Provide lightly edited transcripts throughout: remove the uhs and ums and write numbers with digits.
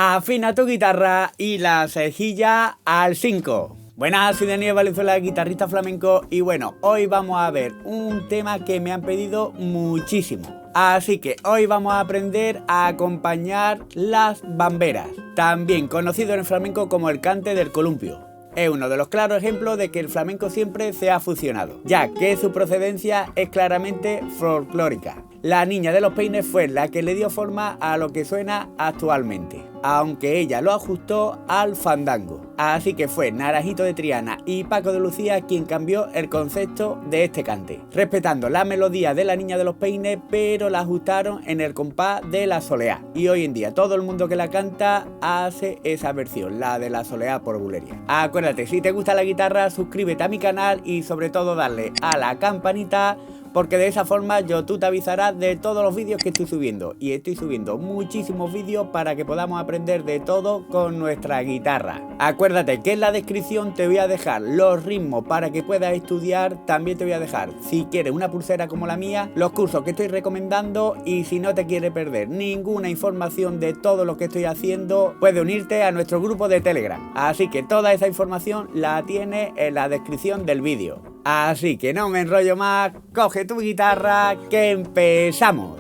Afina tu guitarra y la cejilla al 5. Buenas, soy Daniel Valenzuela, guitarrista flamenco, y bueno, hoy vamos a ver un tema que me han pedido muchísimo. Así que hoy vamos a aprender a acompañar las bamberas, también conocido en el flamenco como el cante del columpio. Es uno de los claros ejemplos de que el flamenco siempre se ha fusionado, ya que su procedencia es claramente folclórica. La Niña de los Peines fue la que le dio forma a lo que suena actualmente, aunque ella lo ajustó al fandango. Así que fue Naranjito de Triana y Paco de Lucía quien cambió el concepto de este cante, respetando la melodía de la Niña de los Peines, pero la ajustaron en el compás de la soleá. Y hoy en día todo el mundo que la canta hace esa versión, la de la soleá por bulería. Acuérdate, si te gusta la guitarra, suscríbete a mi canal y sobre todo darle a la campanita, porque de esa forma YouTube te avisará de todos los vídeos que estoy subiendo. Y estoy subiendo muchísimos vídeos para que podamos aprender de todo con nuestra guitarra. Acuérdate que en la descripción te voy a dejar los ritmos para que puedas estudiar. También te voy a dejar, si quieres una pulsera como la mía, los cursos que estoy recomendando. Y si no te quieres perder ninguna información de todo lo que estoy haciendo, puedes unirte a nuestro grupo de Telegram. Así que toda esa información la tienes en la descripción del vídeo. Así que no me enrollo más, coge tu guitarra que empezamos.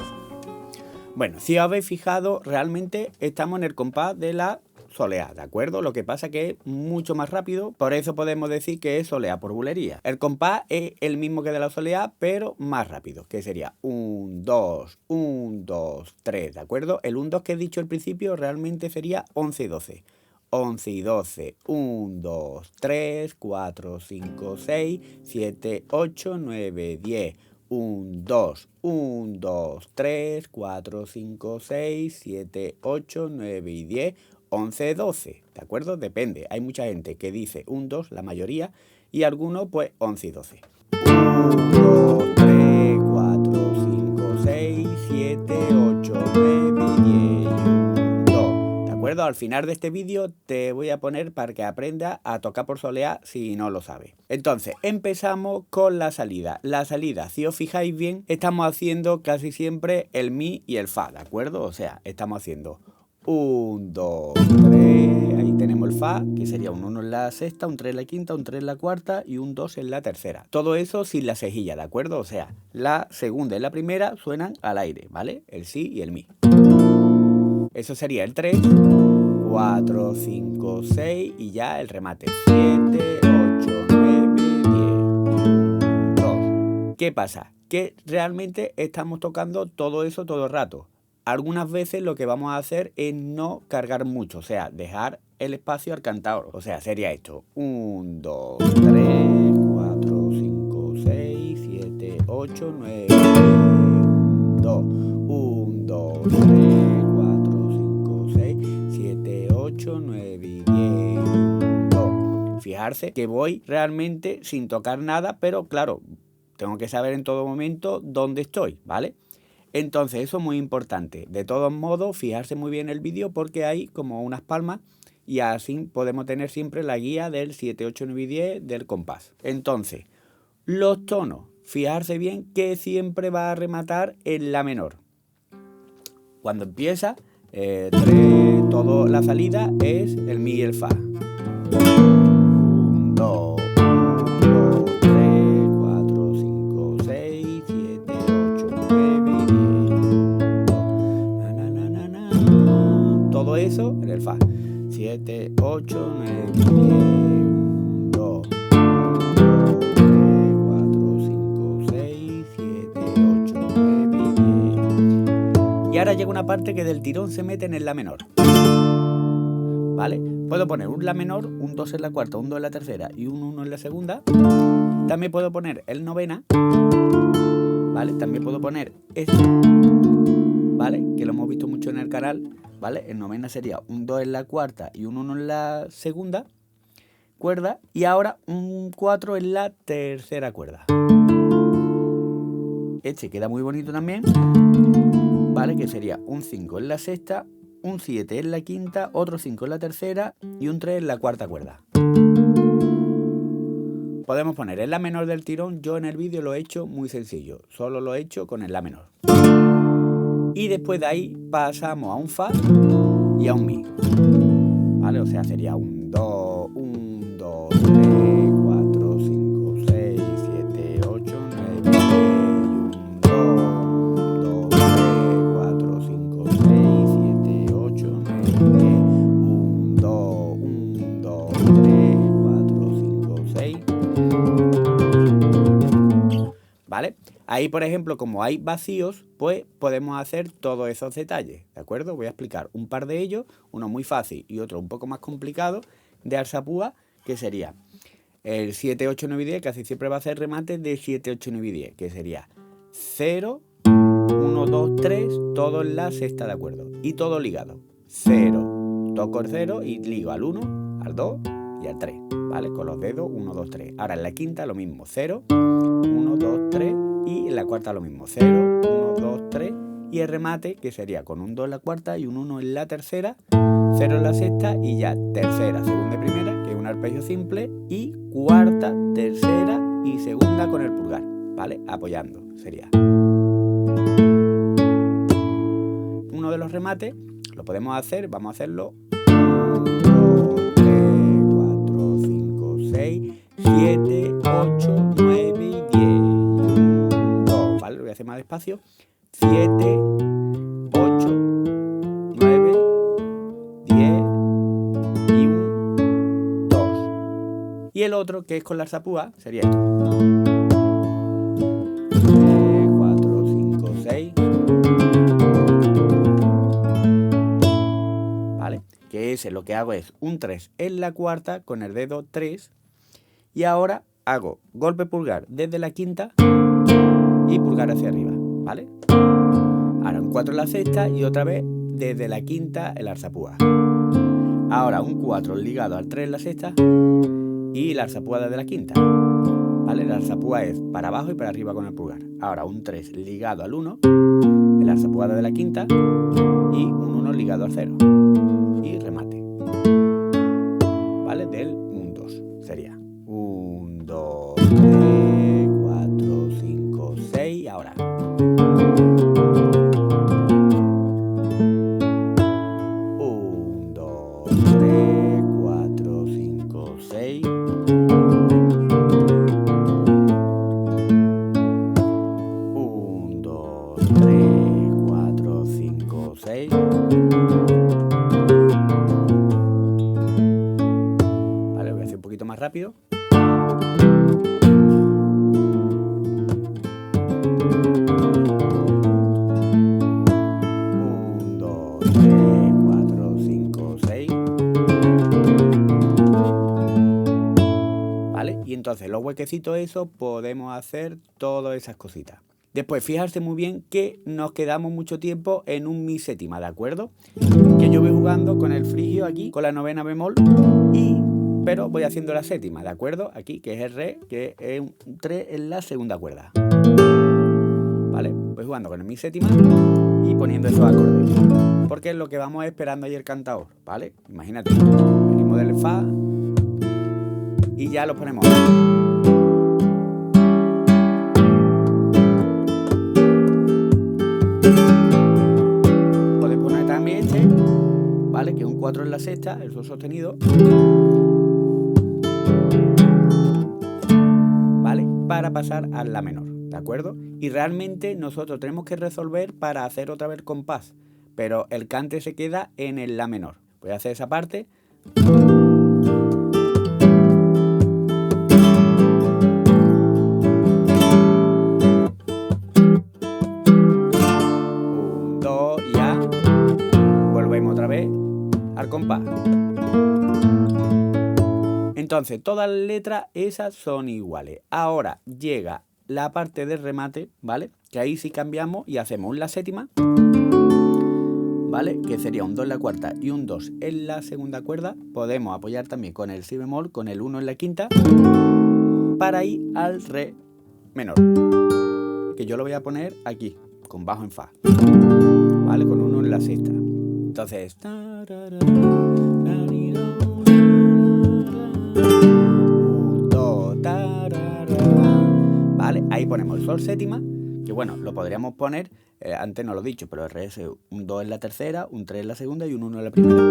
Bueno, si os habéis fijado, realmente estamos en el compás de la soleá, ¿de acuerdo? Lo que pasa que es mucho más rápido, por eso podemos decir que es soleá por bulería. El compás es el mismo que de la soleá, pero más rápido, que sería 1, 2, 1, 2, 3, ¿de acuerdo? El 1, 2 que he dicho al principio realmente sería 11 y 12. 11 y 12, 1, 2, 3, 4, 5, 6, 7, 8, 9, 10, 1, 2, 1, 2, 3, 4, 5, 6, 7, 8, 9 y 10, 11, 12, ¿de acuerdo? Depende, hay mucha gente que dice 1, 2, la mayoría, y algunos pues 11 y 12. 1, 2, 3, 4, 5, 6, 7, 8, 9 y 10. Al final de este vídeo te voy a poner para que aprendas a tocar por soleá si no lo sabes. Entonces, empezamos con la salida. La salida, si os fijáis bien, estamos haciendo casi siempre el mi y el fa, ¿de acuerdo? O sea, estamos haciendo 1, 2, 3, ahí tenemos el fa, que sería un 1 en la sexta, un 3 en la quinta, un 3 en la cuarta y un 2 en la tercera. Todo eso sin la cejilla, ¿de acuerdo? O sea, la segunda y la primera suenan al aire, ¿vale? El si y el mi. Eso sería el 3, 4, 5, 6 y ya el remate. 7, 8, 9, 10, 2. ¿Qué pasa? Que realmente estamos tocando todo eso todo el rato. Algunas veces lo que vamos a hacer es no cargar mucho, o sea, dejar el espacio al cantador. O sea, sería esto. 1, 2, 3, 4, 5, 6, 7, 8, 9, 10, 2. 1, 2, 3, 4, 5, 6, 7, 8, 9 y 10, 2. Fijarse que voy realmente sin tocar nada, pero claro, tengo que saber en todo momento dónde estoy, ¿vale? Entonces eso es muy importante. De todos modos, fijarse muy bien el vídeo porque hay como unas palmas y así podemos tener siempre la guía del 7, 8, 9 y 10 del compás. Entonces, los tonos, fijarse bien que siempre va a rematar en la menor. Cuando empieza, la salida es el mi y el fa. 1, 2, 1, 2, 3, 4, 5, 6, 7, 8, 9 y 10. 2. Na, na, na, na, na. Todo eso en el fa. 7, 8, 9 y 10. 2. 4, 5, 6, 7, 8, 9 y 10. Y ahora llega una parte que del tirón se mete en el la menor. ¿Vale? Puedo poner un la menor, un 2 en la cuarta, un 2 en la tercera y un 1 en la segunda. También puedo poner el novena. ¿Vale? También puedo poner este. ¿Vale? Que lo hemos visto mucho en el canal. ¿Vale? El novena sería un 2 en la cuarta y un 1 en la segunda cuerda. Y ahora un 4 en la tercera cuerda. Este queda muy bonito también. ¿Vale? Que sería un 5 en la sexta, un 7 en la quinta, otro 5 en la tercera y un 3 en la cuarta cuerda. Podemos poner el la menor del tirón. Yo en el vídeo lo he hecho muy sencillo, solo lo he hecho con el la menor. Y después de ahí pasamos a un fa y a un mi. ¿Vale? O sea, sería un do, 1, 2, 3, 4, 5, 6, 7, 8, 9, 10, y un do, 1, 2, 3, 4, 5, 6, 7, 8, 9, 10, un do, 1, 2, 3, 4, 5, 6. ¿Vale? Ahí, por ejemplo, como hay vacíos, pues podemos hacer todos esos detalles, ¿de acuerdo? Voy a explicar un par de ellos, uno muy fácil y otro un poco más complicado, de alzapúa, que sería el 7, 8, 9 y 10, que así siempre va a ser remate de 7, 8, 9 y 10, que sería 0, 1, 2, 3, todo en la sexta, ¿de acuerdo? Y todo ligado. 0, toco el 0 y ligo al 1, al 2 y al 3, ¿vale? Con los dedos 1, 2, 3. Ahora en la quinta lo mismo, 0, 1, 2, 3 y en la cuarta lo mismo, 0, 1, 2, 3 y el remate que sería con un 2 en la cuarta y un 1 en la tercera, 0 en la sexta y ya tercera, segunda y primera, que es un arpegio simple, y cuarta, tercera y segunda con el pulgar, ¿vale? Apoyando, sería. Uno de los remates lo podemos hacer, vamos a hacerlo 1, 2, 3, 4, 5, 6, 7, 8, 9 y 10 y 1, 2, ¿vale? Lo voy a hacer más despacio. 7, 8, 9, 10 y 1, 2. Y el otro, que es con la alzapúa, sería esto. 3, 4, 5, 6. ¿Vale? Que ese lo que hago es un 3 en la cuarta con el dedo 3. Y ahora hago golpe pulgar desde la quinta y pulgar hacia arriba, ¿vale? Ahora un 4 en la sexta y otra vez desde la quinta el alzapúa. Ahora un 4 ligado al 3 en la sexta y la alzapúa desde la quinta, ¿vale? La alzapúa es para abajo y para arriba con el pulgar. Ahora un 3 ligado al 1, el alzapúa desde la quinta y un 1 ligado al 0 y remate, ¿vale? Del 1, 2 sería 1, 2, 3, 4, 5, 6 y ahora 1, 2, 3, 4, 5, 6. 1, 2, 3, 4, 5, 6. Vale, voy a hacer un poquito más rápido. 1, 2, 3, 4, 5, 6. ¿Vale? Y entonces los huequecitos esos podemos hacer todas esas cositas. Después, fijarse muy bien que nos quedamos mucho tiempo en un mi séptima, ¿de acuerdo? Que yo voy jugando con el frigio aquí, con la novena bemol, pero voy haciendo la séptima, ¿de acuerdo? Aquí, que es el re, que es un 3 en la segunda cuerda. ¿Vale? Voy jugando con el mi séptima y poniendo esos acordes. Porque es lo que vamos esperando ahí el cantador, ¿vale? Imagínate, venimos del fa y ya lo ponemos. Podéis poner también este, ¿vale? Que es un 4 en la sexta, el sol sostenido. ¿Vale? Para pasar a la menor, ¿de acuerdo? Y realmente nosotros tenemos que resolver para hacer otra vez el compás, pero el cante se queda en el la menor. Voy a hacer esa parte. 1, 2 y ya. Volvemos otra vez al compás. Entonces, todas las letras esas son iguales. Ahora llega la parte del remate, ¿vale? Que ahí sí cambiamos y hacemos un la séptima, ¿vale? Que sería un 2 en la cuarta y un 2 en la segunda cuerda. Podemos apoyar también con el si bemol, con el 1 en la quinta, para ir al re menor, que yo lo voy a poner aquí, con bajo en fa, ¿vale? Con 1 en la sexta. Entonces, ¿vale? Ahí ponemos el sol séptima, que bueno, lo podríamos poner, antes no lo he dicho, pero el re es un 2 en la tercera, un 3 en la segunda y un 1 en la primera.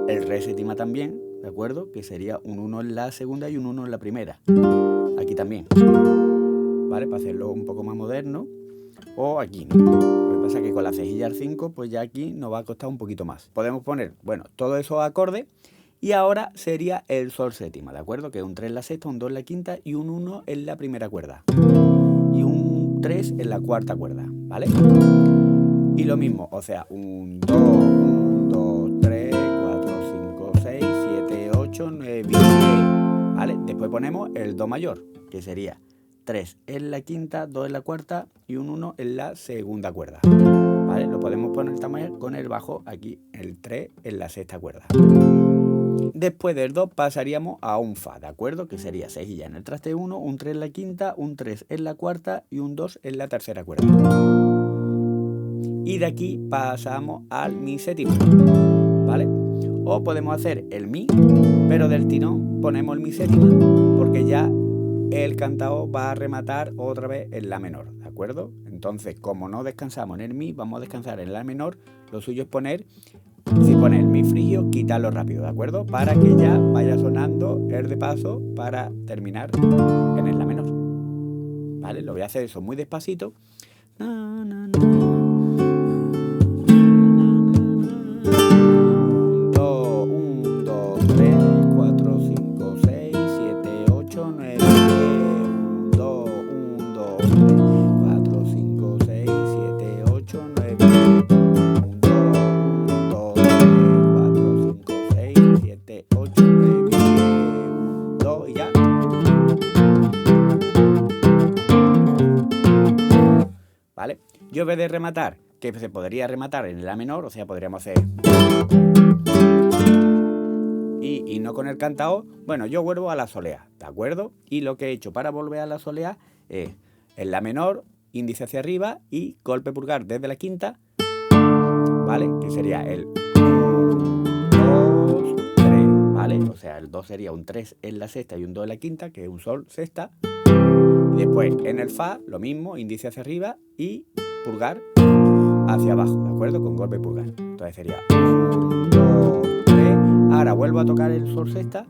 El re séptima también, ¿de acuerdo? Que sería un 1 en la segunda y un 1 en la primera. Aquí también, ¿vale? Para hacerlo un poco más moderno. O aquí, ¿no? Lo que pasa es que con la cejilla al 5, pues ya aquí nos va a costar un poquito más. Podemos poner, bueno, todos esos acordes. Y ahora sería el sol séptima, ¿de acuerdo? Que es un 3 en la sexta, un 2 en la quinta y un 1 en la primera cuerda. Y un 3 en la cuarta cuerda, ¿vale? Y lo mismo, o sea, un 2, 3, 4, 5, 6, 7, 8, 9, 10, ¿vale? Después ponemos el do mayor, que sería 3 en la quinta, 2 en la cuarta y un 1 en la segunda cuerda, ¿vale? Lo podemos poner también con el bajo aquí, el 3 en la sexta cuerda. Después del do pasaríamos a un fa, ¿de acuerdo? Que sería cejilla en el traste 1, un 3 en la quinta, un 3 en la cuarta y un 2 en la tercera cuerda. Y de aquí pasamos al mi séptima, ¿vale? O podemos hacer el mi, pero del tirón ponemos el mi séptima porque ya el cantao va a rematar otra vez en la menor, ¿de acuerdo? Entonces, como no descansamos en el mi, vamos a descansar en la menor. Lo suyo es poner, si pone el mi frigio, quitarlo rápido, ¿de acuerdo? Para que ya vaya sonando el de paso para terminar en el la menor, ¿vale? Lo voy a hacer eso muy despacito. ¿Vale? Yo en vez de rematar, que se podría rematar en la menor, o sea, podríamos hacer y no con el cantao, bueno, yo vuelvo a la solea, ¿de acuerdo? Y lo que he hecho para volver a la solea es en la menor, índice hacia arriba y golpe pulgar desde la quinta, ¿vale? Que sería el 2, 3, ¿vale? O sea, el 2 sería un 3 en la sexta y un 2 en la quinta, que es un sol sexta. Y después en el fa, lo mismo, índice hacia arriba y pulgar hacia abajo, ¿de acuerdo? Con golpe pulgar. Entonces sería 1, 2, 3. Ahora vuelvo a tocar el sol sexta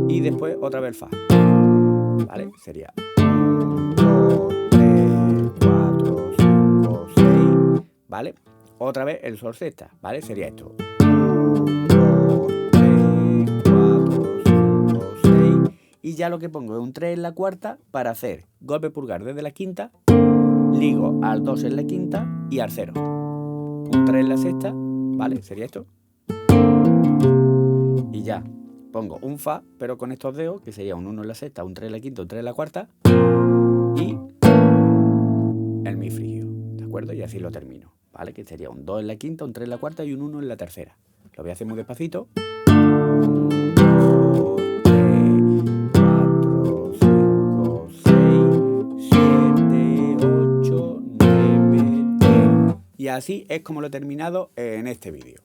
y después otra vez el fa, ¿vale? Sería 1, 2, 3, 4, 5, 6, ¿vale? Otra vez el sol sexta, ¿vale? Sería esto. 1, 2, 3, 4, 5, 6. Y ya lo que pongo es un 3 en la cuarta para hacer golpe pulgar desde la quinta, ligo al 2 en la quinta y al 0. Un 3 en la sexta, ¿vale? Sería esto. Y ya pongo un fa, pero con estos dedos, que sería un 1 en la sexta, un 3 en la quinta, un 3 en la cuarta y el mi frigio, ¿de acuerdo? Y así lo termino, ¿vale? Que sería un 2 en la quinta, un 3 en la cuarta y un 1 en la tercera. Lo voy a hacer muy despacito. 1, 2, 3, 4, 5, 6, 7, 8, 9, 10. Y así es como lo he terminado en este vídeo.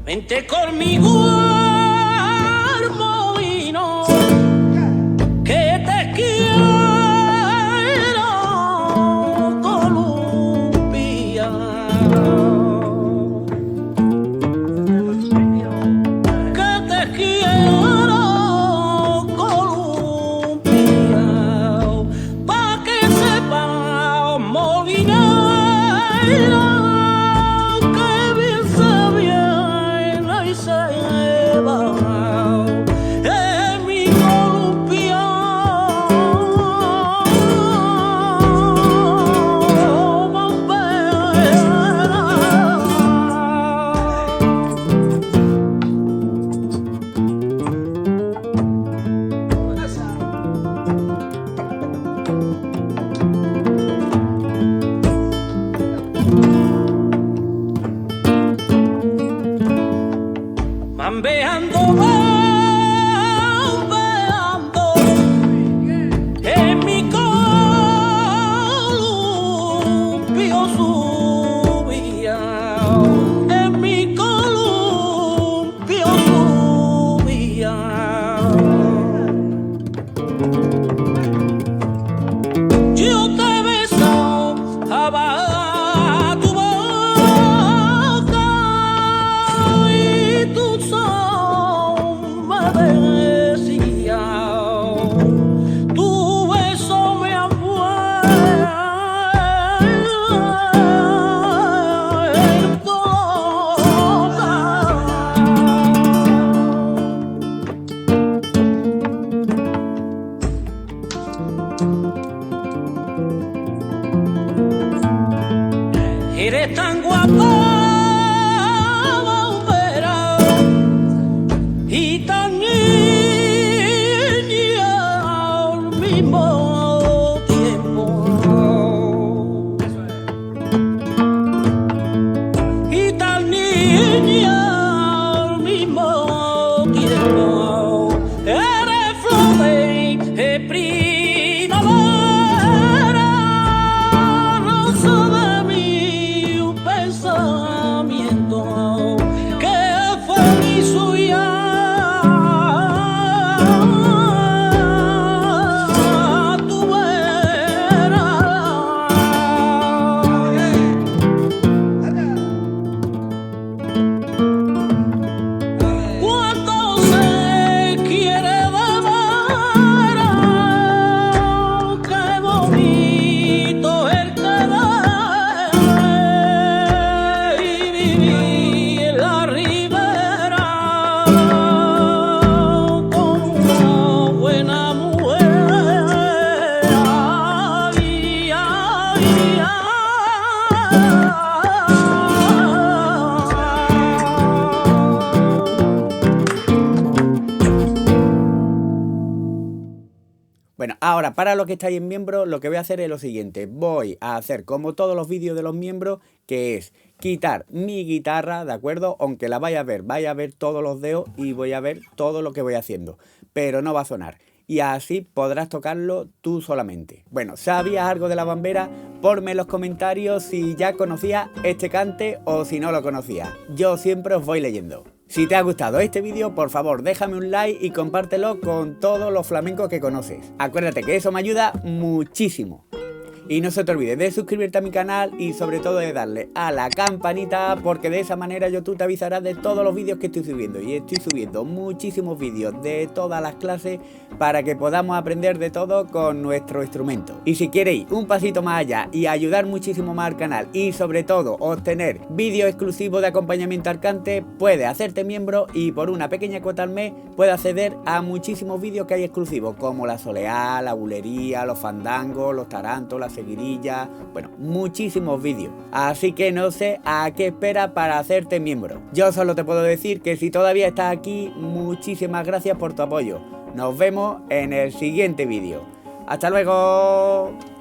Vente conmigo, armoino, que te quiero, Columbia. Que te quiero, Columbia, pa' que sepa, molinera. viendo, veando en mi columpio subía, en mi columpio subía. Yo te besaba tu boca y tu son me decía, tu beso me eres tan guapa, bombera, y tan niña al mismo tiempo. Y tan niña al mismo tiempo. Eres flor de primavera, rosa de mi pensamiento, que feliz soy a tu vera. Cuando se quiere de veras, qué bonito el querer y vivir en la ribera con una buena mujer. Ay, ay, ay. Bueno, ahora para los que estáis en miembros, lo que voy a hacer es lo siguiente. Voy a hacer como todos los vídeos de los miembros, que es quitar mi guitarra, ¿de acuerdo? Aunque la vaya a ver todos los dedos y voy a ver todo lo que voy haciendo, pero no va a sonar. Y así podrás tocarlo tú solamente. Bueno, ¿sabías algo de la bambera? Ponme en los comentarios si ya conocías este cante o si no lo conocías. Yo siempre os voy leyendo. Si te ha gustado este vídeo, por favor déjame un like y compártelo con todos los flamencos que conoces. Acuérdate que eso me ayuda muchísimo. Y no se te olvide de suscribirte a mi canal y sobre todo de darle a la campanita, porque de esa manera YouTube te avisará de todos los vídeos que estoy subiendo. Y estoy subiendo muchísimos vídeos de todas las clases para que podamos aprender de todo con nuestro instrumento. Y si queréis un pasito más allá y ayudar muchísimo más al canal y sobre todo obtener vídeos exclusivos de acompañamiento al cante, puedes hacerte miembro y por una pequeña cuota al mes puedes acceder a muchísimos vídeos que hay exclusivos, como la soleá, la bulería, los fandangos, los tarantos, las seguirillas, bueno, muchísimos vídeos. Así que no sé a qué esperas para hacerte miembro. Yo solo te puedo decir que si todavía estás aquí, muchísimas gracias por tu apoyo. Nos vemos en el siguiente vídeo. ¡Hasta luego!